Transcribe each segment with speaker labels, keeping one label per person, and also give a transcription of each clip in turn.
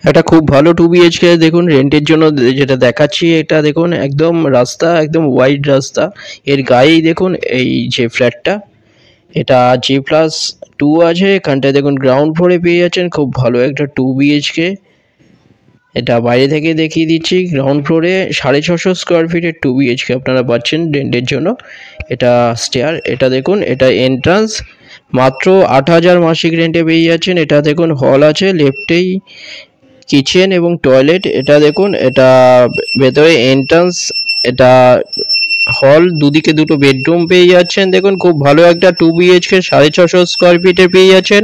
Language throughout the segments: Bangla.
Speaker 1: এটা খুব ভালো 2 বিএইচকে দেখুন রেন্টের জন্য যেটা দেখাচ্ছি, এটা দেখুন একদম রাস্তা, একদম ওয়াইড রাস্তা, এর গায়েই দেখুন এই যে ফ্ল্যাটটা, এটা G+2 আছে। এখানটায় দেখুন গ্রাউন্ড ফ্লোরে পেয়ে যাচ্ছেন খুব ভালো একটা 2 বিএইচকে। এটা বাইরে থেকে দেখিয়ে দিচ্ছি, গ্রাউন্ড ফ্লোরে 650 স্কোয়ার ফিটের 2 বিএইচকে আপনারা পাচ্ছেন রেন্টের জন্য। এটা স্টেয়ার, এটা দেখুন, এটা এন্ট্রান্স, মাত্র 8,000 মাসিক রেন্টে পেয়ে যাচ্ছেন। এটা দেখুন হল আছে, লেফটেই কিচেন এবং টয়লেট। এটা দেখুন, এটা ভেতরে এন্ট্রান্স, এটা হল, দুদিকে দুটো বেডরুম পেয়ে যাচ্ছেন। দেখুন খুব ভালো একটা 2 বিএইচকে 650 স্কোয়ার ফিটে পেয়ে যাচ্ছেন,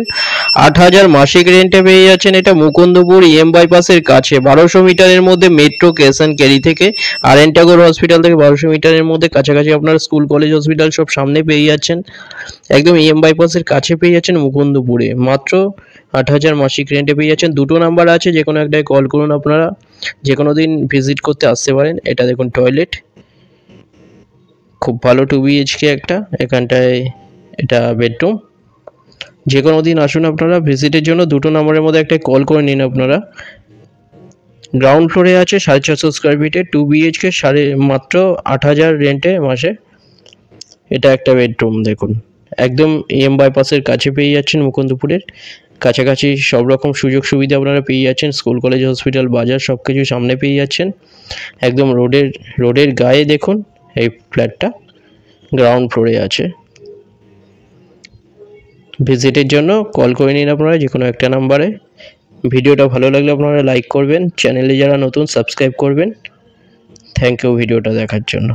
Speaker 1: 8,000 মাসিক রেন্টে পেয়ে যাচ্ছেন। এটা মুকুন্দপুর EM বাইপাসের কাছে, 1200 মিটারের মধ্যে মেট্রো ক্যাশ অ্যান্ড ক্যারি থেকে, আর এন্টাগোর হসপিটাল থেকে 1200 মিটারের মধ্যে কাছাকাছি আপনার স্কুল কলেজ হসপিটাল সব সামনে পেয়ে যাচ্ছেন। একদম EM বাইপাসের কাছে পেয়ে যাচ্ছেন মুকুন্দপুরে, মাত্র 8,000 মাসিক রেন্টে পেয়ে যাচ্ছেন। দুটো নাম্বার আছে, যে কোনো একটায় কল করুন, আপনারা যে কোনো দিন ভিজিট করতে আসতে পারেন। এটা দেখুন টয়লেট, খুব ভালো 2 বিএইচকে একটা, এখানটায় এটা বেডরুম। যে কোনো দিন আসুন আপনারা ভিজিটের জন্য, দুটো নাম্বারের মধ্যে একটা কল করে নিন আপনারা। গ্রাউন্ড ফ্লোরে আছে 450 স্কোয়ার ফিটে 2 বিএইচকে, মাত্র 8,000 রেন্টে মাসে। এটা একটা বেডরুম দেখুন, একদম EM বাইপাসের কাছে পেয়ে যাচ্ছেন, মুকুন্দপুরের কাছাকাছি সব রকম সুযোগ সুবিধা আপনারা পেয়ে যাচ্ছেন, স্কুল কলেজ হসপিটাল বাজার সব কিছু সামনে পেয়ে যাচ্ছেন। একদম রোডের গায়ে দেখুন এই ফ্ল্যাটটা, গ্রাউন্ড ফ্লোরে আছে। ভিজিটের জন্য কল করে নিন আপনারা যে কোনো একটা নাম্বারে। ভিডিওটা ভালো লাগলে আপনারা লাইক করবেন, চ্যানেলে যারা নতুন সাবস্ক্রাইব করবেন। থ্যাংক ইউ ভিডিওটা দেখার জন্য।